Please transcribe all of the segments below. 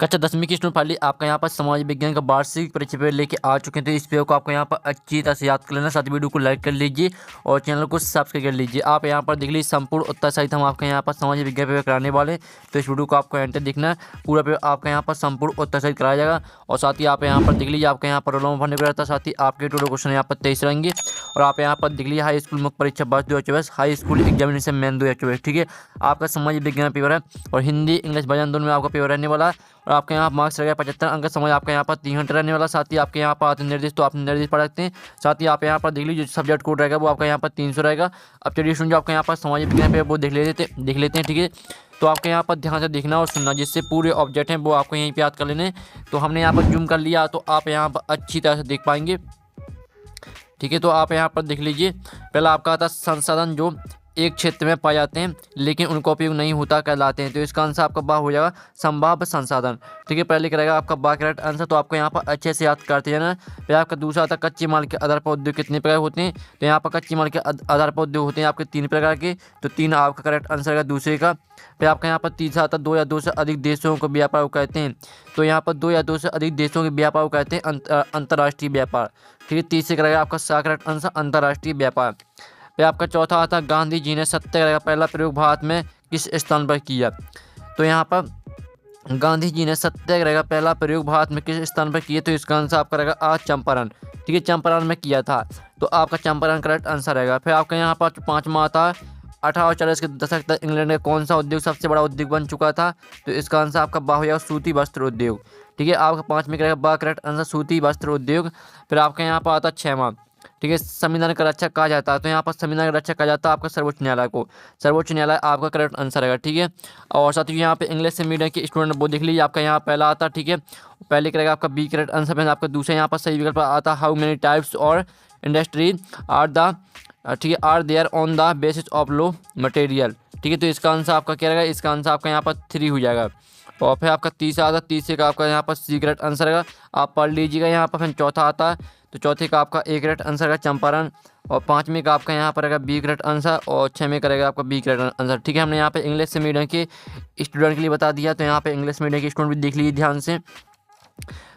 कक्षा 10वीं की स्टूडेंट फाइनली आपका यहाँ पर समाज विज्ञान का वार्षिक परीक्षा पेपर लेके आ चुके हैं। तो इस पेपर को आपको यहाँ पर अच्छी तरह से याद कर लेना। साथ वीडियो को लाइक कर लीजिए और चैनल को सब्सक्राइब कर लीजिए। आप यहाँ पर देख लीजिए संपूर्ण उत्तर सहित हम आपके यहाँ पर समाज विज्ञान पेपर कराने वाले हैं। तो इस वीडियो को आपको एंटर देखना है। पूरा पेपर आपका यहाँ पर संपूर्ण उत्तर सहित कराया जाएगा। और साथ ही आप यहाँ पर देख लीजिए आपके यहाँ पर रोल नंबर भरने को रहता है। साथ ही आपके टोटल क्वेश्चन यहाँ पर 23 रहेंगे। और आप यहाँ पर देख लीजिए हाई स्कूल मुख्य परीक्षा वर्ष 2024, हाई स्कूल एग्जामिनेशन मेन 2024। ठीक है, आपका समाज विज्ञान पेपर है और हिंदी इंग्लिश भजन दोनों में आपका पेपर रहने वाला है। और आपके यहाँ मार्क्स रहेगा 75 अंक। समझ आपके यहाँ पर 3 घंटे रहने वाला। साथ ही आपके यहाँ पर आते निर्देश तो आप निर्देश पढ़ सकते हैं। साथ ही आप यहाँ पर देख लीजिए जो सब्जेक्ट कोड रहेगा वो आपका यहाँ पर 300 रहेगा। अब चलिए सुन जो आपके यहाँ पर सामाजिक विज्ञान पे वो देख लेते हैं। ठीक है, तो आपके यहाँ पर ध्यान से देखना और सुनना, जिससे पूरे ऑब्जेक्ट हैं वो आपको यहीं पर याद कर लेने। तो हमने यहाँ पर जूम कर लिया तो आप यहाँ पर अच्छी तरह से देख पाएंगे। ठीक है, तो आप यहाँ पर देख लीजिए। पहला आपका आता संसाधन जो एक क्षेत्र में पाए जाते हैं लेकिन उनका उपयोग नहीं होता कहलाते हैं। तो इसका आंसर आपका बा हो जाएगा संभाव्य संसाधन। ठीक है, पहले करेगा आपका बा करेक्ट आंसर। तो आपको यहाँ पर अच्छे से याद करते जाना। फिर आपका दूसरा आता कच्चे माल के आधार पर उद्योग कितने प्रकार होते हैं। तो यहाँ पर कच्चे माल के आधार पर उद्योग होते हैं आपके 3 प्रकार के। तो 3 आपका करेक्ट आंसर है दूसरे का। फिर आपका यहाँ पर तीसरा आता 2 या 2 से अधिक देशों को व्यापार को कहते हैं। तो यहाँ पर 2 या 2 से अधिक देशों के व्यापार को कहते हैं अंतर्राष्ट्रीय व्यापार। ठीक है, तीसरे करेगा आपका सा करेक्ट आंसर अंतर्राष्ट्रीय व्यापार। फिर आपका चौथा आता गांधी जी ने सत्याग्रह का पहला प्रयोग भारत में किस स्थान पर किया। तो यहाँ पर गांधी जी ने सत्याग्रह का पहला प्रयोग भारत में किस स्थान पर किया। तो इसका आंसर आपका रहेगा आ चंपारण। ठीक है, चंपारण में किया था। तो आपका चंपारण करेक्ट आंसर रहेगा। फिर आपका यहाँ पर 5वां आता 1840 के दशक तक इंग्लैंड में कौन सा उद्योग सबसे बड़ा उद्योग बन चुका था। तो इसका आंसर आपका बा हो जाएगा सूती वस्त्र उद्योग। ठीक है, आपका 5वें करेगा बा करेक्ट आंसर सूती वस्त्र उद्योग। फिर आपका यहाँ पर आता 6वां। ठीक है, संविधान का रक्षक कहा जाता है। तो यहाँ पर संविधान का रक्षक कहा जाता है आपका सर्वोच्च न्यायालय को। सर्वोच्च न्यायालय आपका करेक्ट आंसर रहेगा। ठीक है, और साथ ही यहाँ पे इंग्लिश मीडियम के स्टूडेंट वो देख लीजिए आपका यहाँ पहला आता। ठीक है, पहले करेगा आपका बी करेक्ट आंसर। फिर आपका दूसरा यहाँ पर सही विकल्प आता हाउ मेनी टाइप्स और इंडस्ट्री आर द ठीक है are there on the basis of low material. ठीक है, तो इसका आंसर आपका क्या रहेगा। इसका आंसर आपका यहाँ पर 3 हो जाएगा। और फिर आपका तीसरा आता तीसरे का आपका यहाँ पर सी करेक्ट आंसर रहेगा। आप पढ़ लीजिएगा यहाँ पर। फिर चौथा आता है तो चौथे का आपका ए करेक्ट आंसर का चंपारण। और 5वें का आपका यहाँ पर रहेगा बी करेक्ट आंसर। और 6वें का रहेगा आपका बी करेक्ट आंसर। ठीक है, हमने यहाँ पे इंग्लिश से मीडियम के स्टूडेंट के लिए बता दिया। तो यहाँ पे इंग्लिश मीडियम के स्टूडेंट भी देख लीजिए ध्यान से।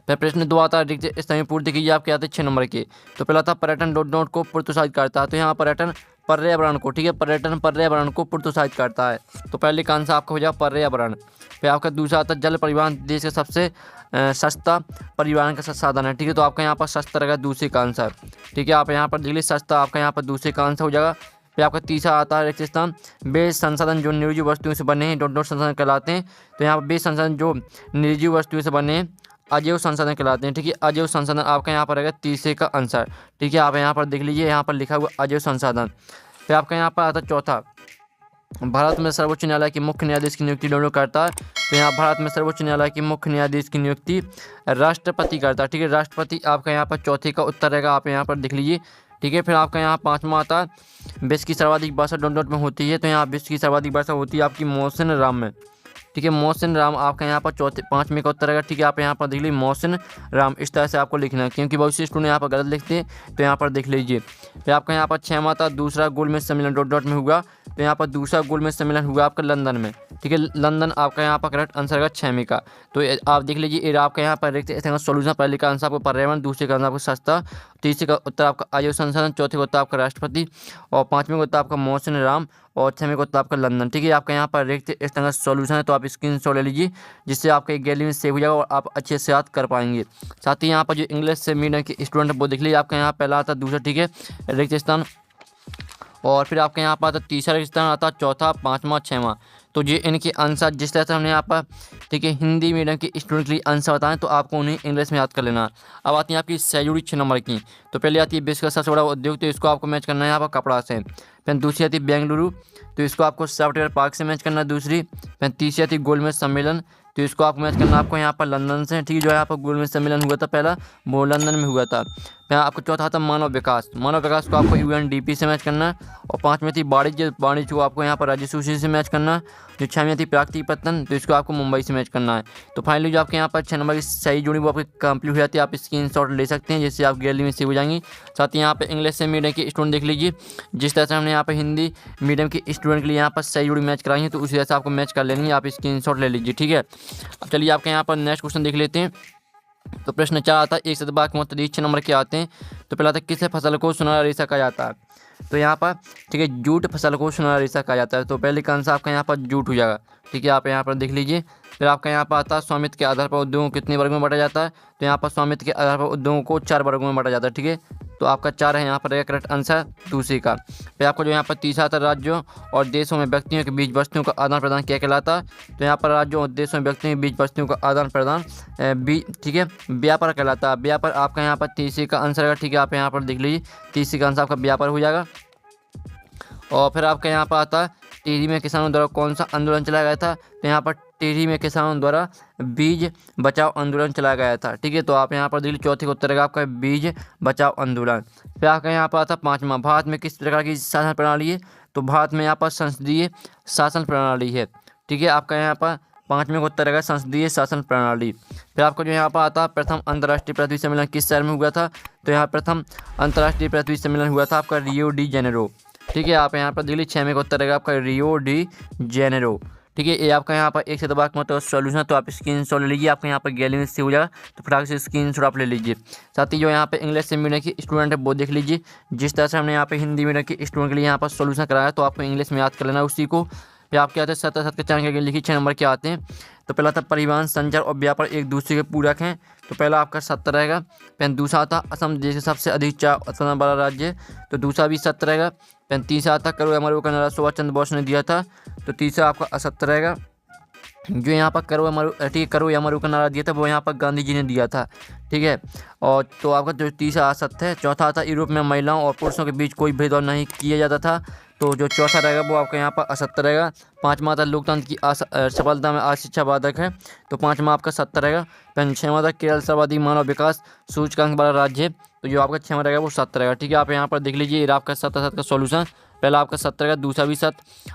फिर प्रश्न 2 आता है इस समय पूर्ति कीजिए आपके आते 6 नंबर के। तो पहला था पर्यटन डॉट को प्रोत्साहित करता है। तो यहाँ पर्यटन पर्यावरण को। ठीक है, पर्यटन पर्यावरण को प्रोत्साहित करता है। तो पहले का आंसर आपका हो जाएगा पर्यावरण। फिर आपका दूसरा आता है जल परिवहन देश का सबसे सस्ता परिवहन का साधन है। ठीक है, तो आपका यहाँ पर सस्ता रहेगा दूसरे का आंसर। ठीक है, आप यहाँ पर देख लीजिए सस्ता आपका यहाँ पर दूसरे का आंसर हो जाएगा। फिर आपका तीसरा आता है रिक्त स्थान वे संसाधन जो निर्जीव वस्तुओं से बने हैं डॉट संसाधन कहलाते हैं। तो यहाँ पर वे संसाधन जो निर्जीव वस्तुओं से बने हैं अजैव संसाधन कहलाते हैं। ठीक है, अजैव संसाधन आपका यहाँ पर रहेगा तीसरे का आंसर। ठीक है, आप यहाँ पर देख लीजिए यहाँ पर लिखा हुआ अजैव संसाधन। फिर आपका यहाँ पर आता चौथा भारत में सर्वोच्च न्यायालय के मुख्य न्यायाधीश की नियुक्ति दोनों करता है। तो यहाँ भारत में सर्वोच्च न्यायालय के मुख्य न्यायाधीश की नियुक्ति राष्ट्रपति करता है। ठीक है, राष्ट्रपति आपका यहाँ पर चौथे का उत्तर रहेगा। आप यहाँ पर देख लीजिए। ठीक है, फिर आपका यहाँ 5वां आता है विश्व की सर्वाधिक भाषा डॉट में होती है। तो यहाँ विश्व की सर्वाधिक भाषा होती है आपकी मोहसिन राम में। ठीक है, मोहसिन राम आपका यहाँ पर 5वें का उत्तर रहेगा। ठीक है, आप यहाँ पर देख लीजिए मोहसिन राम इस तरह से आपको लिखना है क्योंकि बहुत से स्टूडेंट यहाँ पर गलत लिखते हैं। तो यहाँ पर देख लीजिए। फिर आपका यहाँ पर 6वां था दूसरा गोलमेज सम्मेलन डॉट में हुआ। तो यहाँ पर दूसरा गोलमेज सम्मेलन हुआ आपका लंदन में। ठीक है, लंदन आपका यहाँ पर करेक्ट आंसर का 6वें का। तो आप देख लीजिए आपका यहाँ पर देखते सोल्यूशन। पहले का आंसर आपको पर्यावरण, दूसरे का आंसर आपको सस्ता, तीसरे का उत्तर आपका अजैव संसाधन, चौथे का उत्तर आपका राष्ट्रपति और 5वें का उत्तर आपका मोहसिन राम और 6वें का उत्तर आपका लंदन। ठीक है, आपका यहाँ पर रिक्त इस तरह का सॉल्यूशन है। तो आप स्क्रीनशॉट ले लीजिए जिससे आपका एक गैलरी में सेव हो जाएगा और आप अच्छे से याद कर पाएंगे। साथ ही यहाँ पर जो इंग्लिश से मीडियम के स्टूडेंट वो देख लीजिए आपका यहाँ पहला आता दूसरा। ठीक है, रिक्त स्थान। और फिर आपके यहाँ पर आता तीसरा स्थान आता चौथा, 5वां, 6वां। तो ये इनके आंसर जिस तरह से हमने यहाँ पर ठीक है हिंदी मीडियम के स्टूडेंट के लिए आंसर बताएं तो आपको उन्हें इंग्लिश में याद कर लेना। अब आती है आपकी सैजूरी 6 नंबर की। तो पहले आती है विश्व का सबसे बड़ा उद्योग। तो इसको आपको मैच करना है यहाँ पर कपड़ा से। फिर दूसरी आती है बेंगलुरु। तो इसको आपको सॉफ्टवेयर पार्क से मैच करना है दूसरी। फिर तीसरी आती है गोलमेज सम्मेलन। तो इसको आपको मैच करना आपको यहाँ पर लंदन से। ठीक है, जो यहाँ पर गोलमेज सम्मेलन हुआ था पहला वो लंदन में हुआ था। फिर आपका चौथा था मानव विकास, मानव विकास को आपको UNDP से मैच करना है। और पाँचवीं थी वाणिज्य को आपको यहाँ पर राज्य सूची से मैच करना है। जो छवीं थी प्राकृतिक पतन, तो इसको आपको मुंबई से मैच करना है। तो फाइनली जो आपके यहाँ पर 6 नंबर की सही जोड़ी वो आपकी कंप्लीट हो जाती है। आप स्क्रीनशॉट ले सकते हैं जिससे आप गैलरी में सेव हो जाएंगी। साथ ही यहाँ पे इंग्लिश से मीडियम के स्टूडेंट देख लीजिए, जिस तरह से हमने यहाँ पर हिंदी मीडियम के स्टूडेंट के लिए यहाँ पर सही जोड़ी मैच कराई है, तो उसी तरह से आपको मैच कर लेनी है। आप स्क्रीनशॉट ले लीजिए, ठीक है। अब चलिए आपके यहाँ पर नेक्स्ट क्वेश्चन देख लेते हैं। तो प्रश्न 4 आता है, एक शतभाग के मुताबिक 6 नंबर के आते हैं। तो पहला था किस फसल को सुनहरा रेशा कहा जाता है। तो यहाँ पर ठीक है, जूट फसल को सुनहरा रेशा कहा जाता है। तो पहले का आंसर आपका यहाँ पर जूट हो जाएगा, ठीक है। आप यहाँ पर देख लीजिए। फिर आपका यहाँ पर आता है स्वामित्व के आधार पर उद्योगों को कितने वर्ग में बांटा जाता है। तो यहाँ पर स्वामित्व के आधार पर उद्योगों को 4 वर्गों में बांटा जाता है, ठीक है। तो आपका 4 है यहाँ पर करेक्ट आंसर दूसरी का। फिर आपको जो यहाँ पर तीसरा आता है राज्यों और देशों में व्यक्तियों के बीच वस्तुओं का आदान प्रदान क्या कहलाता है। तो यहाँ पर राज्यों और देशों में व्यक्तियों के बीच वस्तुओं का आदान प्रदान ठीक है व्यापार कहलाता है। व्यापार आपका यहाँ पर तीसरी का आंसर है, ठीक है। आप यहाँ पर देख लीजिए, तीसरी का आंसर आपका व्यापार हो जाएगा। और फिर आपका यहाँ पर आता है टिहरी में किसानों द्वारा कौन सा आंदोलन चलाया गया था। तो यहाँ पर टिहरी में किसानों द्वारा बीज बचाओ आंदोलन चलाया गया था, ठीक है। तो आप यहाँ पर देखिए चौथे का उत्तर है आपका बीज बचाओ आंदोलन। फिर आपका यहाँ पर आता है पाँचवा, भारत में किस प्रकार की शासन प्रणाली है। तो भारत में यहाँ पर संसदीय शासन प्रणाली है, ठीक है। आपका यहाँ पर पाँचवें का उत्तर है संसदीय शासन प्रणाली। फिर आपको जो यहाँ पर आता है प्रथम अंतर्राष्ट्रीय पृथ्वी सम्मेलन किस शहर में हुआ था। तो यहाँ प्रथम अंतर्राष्ट्रीय पृथ्वी सम्मेलन हुआ था आपका रियो डी जेनेरो, ठीक है। आप यहाँ पर देख लीजिए 6वें का उत्तर है आपका रियो डी जेनेरो, ठीक है। ये आपका यहाँ पर एक शतभाग मतलब सॉल्यूशन। तो आप स्क्रीनशॉट ले लीजिए, आपके यहाँ पर गैलरी में सेव हो जाएगा। तो फटाक से स्क्रीनशॉट आप ले लीजिए। साथ ही जो यहाँ पे इंग्लिश से मीडियम की स्टूडेंट है वो देख लीजिए, जिस तरह से हमने यहाँ पे हिंदी मीडियम के स्टूडेंट के लिए यहाँ पर सॉल्यूशन कराया, तो आपको इंग्लिश में याद कर लेना उसी को। फिर आपके आते हैं 7 के 4 के लिखिए 6 नंबर के आते हैं। तो पहला था परिवहन, संचार और व्यापार एक दूसरे के पूरक हैं। तो पहला आपका 70 रहेगा। फिर दूसरा था असम देश के सबसे अधिक चाय उत्पादन वाला राज्य है, तो दूसरा भी 70 रहेगा। फिर तीसरा था करो अमर का नारा सुभाष चंद्र बोस ने दिया था, तो तीसरा आपका 70 रहेगा। जो यहाँ पर करो अमर का नारा दिया था वो यहाँ पर गांधी जी ने दिया था, ठीक है। और तो आपका जो तीसरा असत्य है। चौथा था यूरोप में महिलाओं और पुरुषों के बीच कोई भेदभाव नहीं किया जाता था, तो जो चौथा रहेगा वो आपका यहाँ पर असत्य रहेगा। पाँचवा था लोकतंत्र की सफलता में आज शिक्षा बाधक है, तो पाँचवा आपका 70 रहेगा। फिर छठवां था केरल सर्वाधिक मानव विकास सूचकांक वाला राज्य है, तो जो आपका 6वां रहेगा वो 70 रहेगा, ठीक है। आप यहाँ पर देख लीजिए आपका 7 का सॉल्यूशन। पहला आपका 70 रहेगा, दूसरा भी 7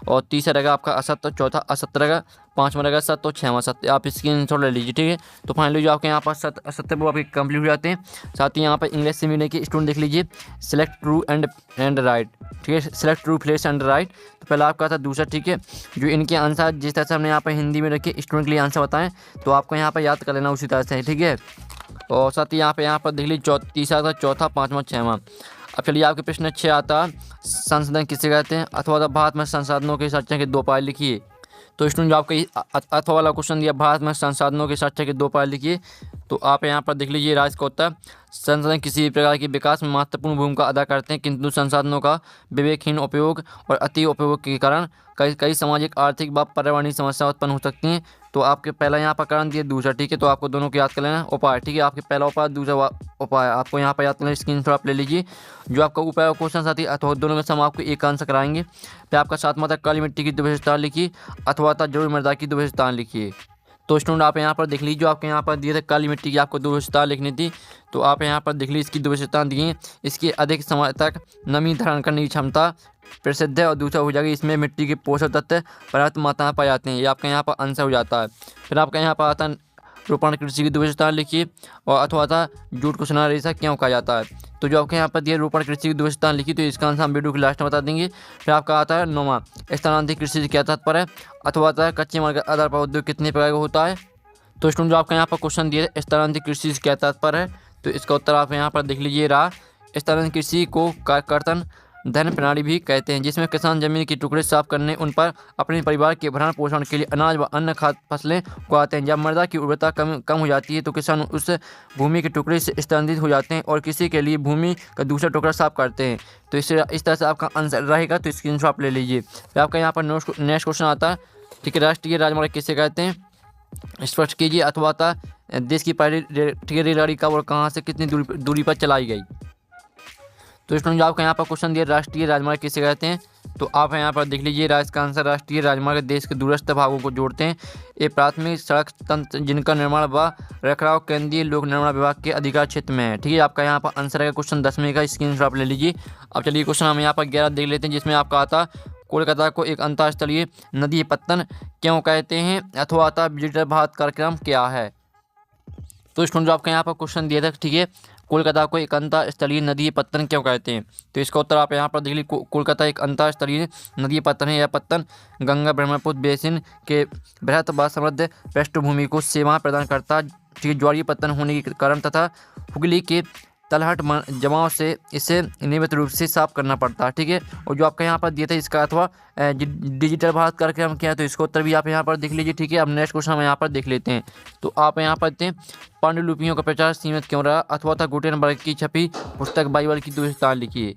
और तीसरा रहेगा आपका असत्य, चौथा असत्य रहेगा, पाँचवा रहेगा 7 और 6वां 7। आप स्क्रीनशॉट ले लीजिए, ठीक है। तो फाइनली जो आपके यहाँ पर 70 वो आपके कंप्लीट हो जाते हैं। साथ ही यहाँ पर इंग्लिश से मीडियम के स्टूडेंट देख लीजिए, सेलेक्ट ट्रू एंड राइट, ठीक है। Select true place and right, तो पहला आपका था दूसरा, ठीक है। जो इनके आंसर जिस तरह से हमने यहाँ पर हिंदी में रखे स्टूडेंट के लिए आंसर बताएं, तो आपको यहाँ पर याद कर लेना उसी तरह से, ठीक है। और साथ ही यहाँ पर देख लीजिए तीसरा था, चौथा, पाँचवा, 6वां। अब चलिए आपके प्रश्न 6 आता, संसाधन किसे कहते हैं। अथवा भारत में संसाधनों की संरचना के 2 पाए लिखिए। तो स्टूडेंट जो आपका अथवा वाला क्वेश्चन दिया, भारत में संसाधनों की संरचना के 2 पाए लिखिए, तो आप यहाँ पर देख लीजिए राज्य का उत्तर। संसाधन किसी भी प्रकार के विकास में महत्वपूर्ण भूमिका अदा करते हैं, किंतु संसाधनों का विवेकहीन उपयोग और अति उपयोग के कारण कई सामाजिक, आर्थिक व पर्यावरणीय समस्या उत्पन्न हो सकती हैं। तो आपके पहला यहाँ पर कारण दिया, दूसरा, ठीक है। तो आपको दोनों को याद कर लेना उपाय, ठीक है। आपके पहला उपाय, दूसरा उपाय आपको यहाँ पर याद करना। स्क्रीनशॉट आप ले लीजिए। जो आपका उपाय क्वेश्चन साथ ही अथवा दोनों में से हम आपको एक आंसर कराएंगे। फिर आपका 7वां था काली मिट्टी की 2 विशेषताएं लिखिए, अथवा था जरूर मृदा की 2 विशेषताएं लिखिए। तो स्टूडेंट आप यहाँ पर देख लीजिए, जो आपके यहाँ पर दिए थे काली मिट्टी की आपको 2 विशेषताएं लिखनी थी, तो आप यहाँ पर देख लीजिए इसकी 2 विशेषताएं दी हैं। इसकी अधिक समय तक नमी धारण करने की क्षमता प्रसिद्ध है, और दूसरा हो जाएगा इसमें मिट्टी के पोषक तत्व पर्याप्त मात्रा में पाए जाते हैं। ये आपका यहाँ पर आंसर हो जाता है। फिर आपका यहाँ पर आता है रोपण कृषि की 2 विशेषताएं लिखिए, और अथवा था जूट को सुनहरा रेशा क्यों कहा जाता है। तो जो आपके यहाँ पर दिया रोपण कृषि की 2 विशेषताएं लिखी, तो इसका आंसर हम वीडियो के लास्ट में बता देंगे। फिर आपका आता है 9वां, स्थानांतरित कृषि से क्या तात्पर्य है। अथवा था कच्चे माल के आधार पर उद्योग कितने प्रकार का होता है। तो स्टूडेंट जो आपका यहाँ पर क्वेश्चन दिया है स्थानांतरित कृषि से क्या तात्पर्य है, तो इसका उत्तर आप यहाँ पर देख लीजिए रहा। स्थानांतरित कृषि को कर्तन धन प्रणाली भी कहते हैं, जिसमें किसान जमीन के टुकड़े साफ करने, उन पर अपने परिवार के भरण पोषण के लिए अनाज व अन्य खाद्य फसलें उगाते हैं। जब मृदा की उर्वरता कम हो जाती है, तो किसान उस भूमि के टुकड़े से स्थानांतरित हो जाते हैं और किसी के लिए भूमि का दूसरा टुकड़ा साफ करते हैं। तो इस तरह से आपका आंसर रहेगा। तो स्क्रीनशॉट आप ले लीजिए। फिर आपका यहाँ पर नेक्स्ट क्वेश्चन आता है, ठीक है। राष्ट्रीय राजमार्ग किसे कहते हैं, स्पष्ट कीजिए। अथवा था देश की पहली रेलगाड़ी कब और कहाँ से कितनी दूरी पर चलाई गई। तो स्टूडेंट जो आपका यहाँ पर क्वेश्चन दिया राष्ट्रीय राजमार्ग किसे कहते हैं, तो आप यहाँ पर देख लीजिए इसका आंसर राष्ट्रीय राजमार्ग देश के दूरस्थ भागों को जोड़ते हैं। ये प्राथमिक सड़क तंत्र जिनका निर्माण व रखरखाव केंद्रीय लोक निर्माण विभाग के अधिकार क्षेत्र में है। ठीक है, आपका यहाँ पर आंसर है क्वेश्चन 10वें का, स्क्रीनशॉट आप ले लीजिए। अब चलिए क्वेश्चन हम यहाँ पर 11 देख लेते हैं, जिसमें आपका आता कोलकाता को एक अंतर्राष्ट्रीय नदी पत्तन क्यों कहते हैं, अथवा आता डिजिटल भारत कार्यक्रम क्या है। तो स्टूडेंट जो आपका यहाँ पर क्वेश्चन दिया था, ठीक है, कोलकाता को एक अंतर्स्थलीय नदी पत्तन क्यों कहते हैं, तो इसका उत्तर आप यहाँ पर देख लीजिए। कोलकाता एक अंतर्स्थलीय नदी पत्तन है। यह पत्तन गंगा ब्रह्मपुत्र बेसिन के बृहत व समृद्ध पृष्ठभूमि को सेवा प्रदान करता, ठीक है, ज्वारीय पत्तन होने के कारण तथा हुगली के तलहट जमाव से इसे नियमित रूप से साफ करना पड़ता है। ठीक है, और जो आपका यहाँ पर दिया था इसका अथवा डिजिटल भारत कार्यक्रम क्या है, तो इसका उत्तर भी आप यहाँ पर देख लीजिए। ठीक है, अब नेक्स्ट क्वेश्चन हम यहाँ पर देख लेते हैं। तो आप यहाँ पर देखते हैं पांडुलिपियों का प्रचार सीमित क्यों रहा, अथवा था गुटेनबर्ग की छपी पुस्तक बाइबल की दो स्थान लिखिए।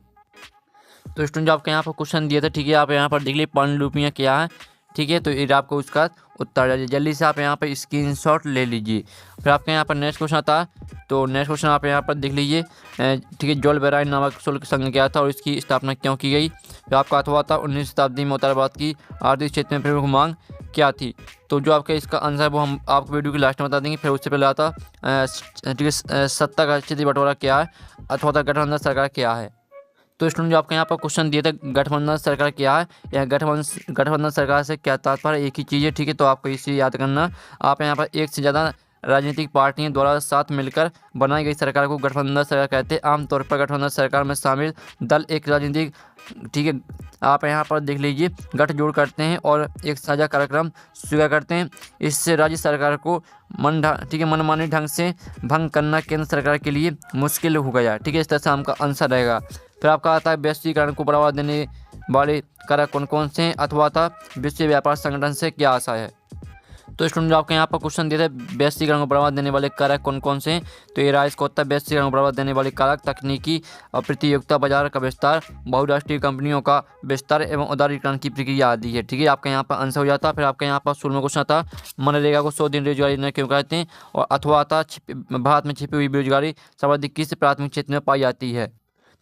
तो स्टूडेंट जो आपका यहाँ पर क्वेश्चन दिया था, ठीक है, आप यहाँ पर देख लीजिए पांडुलिपियाँ क्या है। ठीक है, तो ये आपको उसका उत्तर है, जल्दी से आप यहाँ पर स्क्रीनशॉट ले लीजिए। फिर आपके यहाँ पर नेक्स्ट क्वेश्चन आता है। तो नेक्स्ट क्वेश्चन आप यहाँ पर देख लीजिए, ठीक है, जोल बेराइन नामक शुल्क संघ क्या था और इसकी स्थापना क्यों की गई। तो आपका अथवा था 19वीं शताब्दी में उत्तरभारत की आर्थिक क्षेत्र में प्रमुख मांग क्या थी। तो जो आपका इसका आंसर वो हम आपको वीडियो के लास्ट में बता देंगे। फिर उससे पहले आता ठीक है सत्ता का क्षेत्रीय बंटवारा क्या है, अथवा था गठबंधन सरकार क्या है। तो स्टूडेंट जो आपका यहाँ पर क्वेश्चन दिया था गठबंधन सरकार क्या है, या गठबंधन सरकार से क्या तात्पर्य, एक ही चीज़ है। ठीक है, तो आपको इसे याद करना। आप यहाँ पर एक से ज़्यादा राजनीतिक पार्टियों द्वारा साथ मिलकर बनाई गई सरकार को गठबंधन सरकार कहते हैं। आमतौर पर गठबंधन सरकार में शामिल दल एक राजनीतिक, ठीक है, आप यहाँ पर देख लीजिए गठजोड़ करते हैं और एक साझा कार्यक्रम स्वीकार करते हैं। इससे राज्य सरकार को मनमानी ढंग से भंग करना केंद्र सरकार के लिए मुश्किल हो गया। ठीक है, इस तरह से आपका आंसर रहेगा। फिर आपका आता है वैश्वीकरण को बढ़ावा देने वाले कारक कौन कौन से हैं, अथवा था विश्व व्यापार संगठन से क्या आशा है। तो स्टूडेंट जो आपके यहाँ पर क्वेश्चन दिए थे वैश्वीकरण को बढ़ावा देने वाले कारक कौन कौन से हैं, तो ये राइस को उत्तर वैश्वीकरण को बढ़ावा देने वाले कारक तकनीकी और प्रतियोगिता बाजार का विस्तार, बहुराष्ट्रीय कंपनियों का विस्तार एवं उदारीकरण की प्रक्रिया आदि है। ठीक है, आपका यहाँ पर आंसर हो जाता है। फिर आपके यहाँ पर 16वां क्वेश्चन था मनरेगा को 100 दिन रोजगार योजना क्यों कहते हैं, और अथवा आता भारत में छिपी हुई बेरोजगारी सर्वाधिक किस प्राथमिक क्षेत्र में पाई जाती है।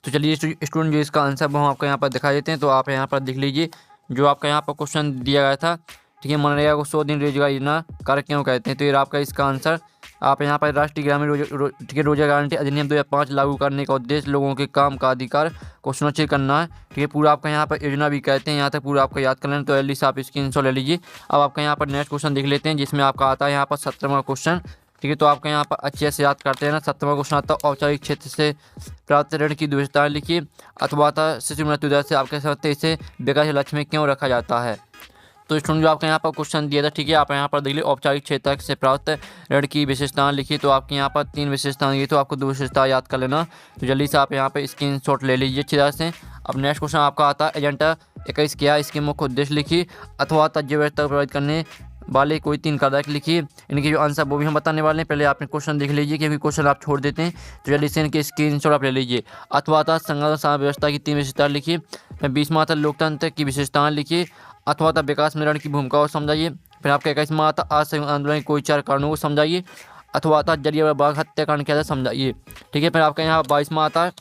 तो चलिए स्टूडेंट जो इसका आंसर वो हम आपको यहाँ पर दिखा देते हैं। तो आप यहाँ पर देख लीजिए जो आपका यहाँ पर क्वेश्चन दिया गया था, ठीक है, मनरेगा को 100 दिन रोजगार योजना कार्य क्यों कहते हैं, तो ये आपका इसका आंसर आप यहाँ पर राष्ट्रीय ग्रामीण ठीक है रोजगार गारंटी अधिनियम 2005 लागू करने का उद्देश्य लोगों के काम का अधिकार को सुनिश्चित करना है। ठीक है, पूरा आपका यहाँ पर योजना भी कहते हैं। यहाँ तक पूरा आपका याद कर लेना, तो जल्दी से आप स्क्रीनशॉट ले लीजिए। अब आपका यहाँ पर नेक्स्ट क्वेश्चन देख लेते हैं, जिसमें आपका आता है यहाँ पर 17वां क्वेश्चन। ठीक है, तो आपका यहाँ पर अच्छे से याद करते हैं ना। 17वां क्वेश्चन आता है औपचारिक क्षेत्र से प्राप्त ऋण की विशेषताएं लिखिए, अथवा था शिशु मृत्यु दर से आपके साथ इसे विकास लक्ष्य में क्यों रखा जाता है। तो स्टूडेंट जो आपका यहाँ पर क्वेश्चन दिया था, ठीक है, आप यहाँ पर देख लीजिए औपचारिक क्षेत्र से प्राप्त ऋण की विशेषताएं लिखिए। तो आपके यहाँ पर 3 विशेषताएं दी, तो आपको 2 विशेषता याद कर लेना। तो जल्दी से आप यहाँ पर स्क्रीनशॉट ले लीजिए अच्छी तरह से। अब नेक्स्ट क्वेश्चन आपका आता है एजेंडा 21 क्या, इसके मुख्य उद्देश्य लिखिए, अथवा जैव व्यवस्था को प्रभावित करने वाले कोई 3 कारक लिखिए। इनके जो आंसर वो भी हम बताने वाले हैं। पहले आपने क्वेश्चन देख लीजिए, क्योंकि क्वेश्चन आप छोड़ देते हैं। तो जल्दी से इनके स्क्रीनशॉट आप ले लीजिए। अथवा संघ व्यवस्था की 3 विशेषताएं लिखिए। 20वां आता लोकतंत्र की विशेषताएं लिखिए, अथवा विकास में ऋण की भूमिका को समझाइए। फिर आपका 21वां आता असहयोग आंदोलन के कोई 4 कारणों को समझाइए, अथवा जलियांवाला बाग हत्याकांड क्या था समझाइए। ठीक है, फिर आपका यहाँ 22वां आता है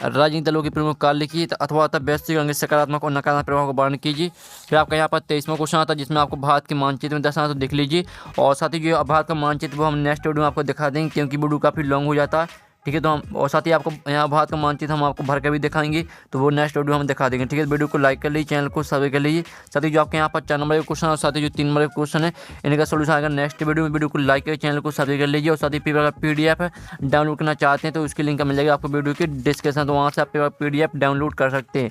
राजनीतिक दलों के प्रमुख कार्य लिखिए, अथवा वैश्वीकरण के सकारात्मक और नकारात्मक प्रभाव को वर्णन कीजिए। फिर आपका यहाँ पर 23वां क्वेश्चन आता है, जिसमें आपको भारत के मानचित्र में दर्शाना, तो देख लीजिए। और साथ ही जो भारत का मानचित्र वो हम नेक्स्ट वीडियो में आपको दिखा देंगे, क्योंकि वीडियो काफ़ी लॉन्ग हो जाता है। ठीक है, तो हम और साथ ही आपको यहाँ भारत का मानचित्र हम आपको भर के भी दिखाएंगे, तो वो नेक्स्ट वीडियो हम दिखा देंगे। ठीक है, वीडियो को लाइक कर लीजिए, चैनल को सब्सक्राइब कर लीजिए। साथ ही जो आपके यहाँ पर 4 नंबर का क्वेश्चन और साथ ही जो 3 नंबर का क्वेश्चन है, इनका सोल्यूशन आएगा नेक्स्ट वीडियो में। वीडियो को लाइक करिए, चैनल को सब्सक्राइब कर लीजिए। और साथ ही पेपर का PDF डाउनलोड करना चाहते हैं तो उसकी लिंक मिल जाएगी आपको वीडियो की डिस्क्रिप्शन, तो वहाँ से आप PDF डाउनलोड कर सकते हैं।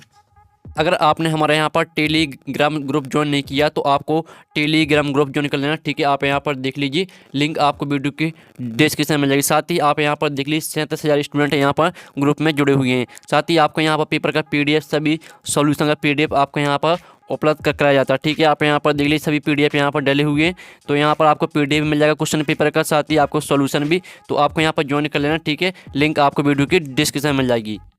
अगर आपने हमारे यहाँ पर टेलीग्राम ग्रुप ज्वाइन नहीं किया तो आपको टेलीग्राम ग्रुप ज्वाइन कर लेना। ठीक है, आप यहाँ पर देख लीजिए, लिंक आपको वीडियो की डिस्क्रिप्शन में मिल जाएगी। साथ ही आप यहाँ पर देख लीजिए 37,000 स्टूडेंट यहाँ पर ग्रुप में जुड़े हुए हैं। साथ ही आपको यहाँ पर पेपर का PDF सभी सॉल्यूशन का PDF आपको यहाँ पर उपलब्ध कराया जाता है। ठीक है, आप यहाँ पर देख लीजिए सभी PDF यहाँ पर डले हुए हैं, तो यहाँ पर आपको PDF मिल जाएगा क्वेश्चन पेपर का, साथ ही आपको सॉल्यूशन भी। तो आपको यहाँ पर ज्वाइन कर लेना। ठीक है, लिंक आपको वीडियो की डिस्क्रिप्शन में मिल जाएगी।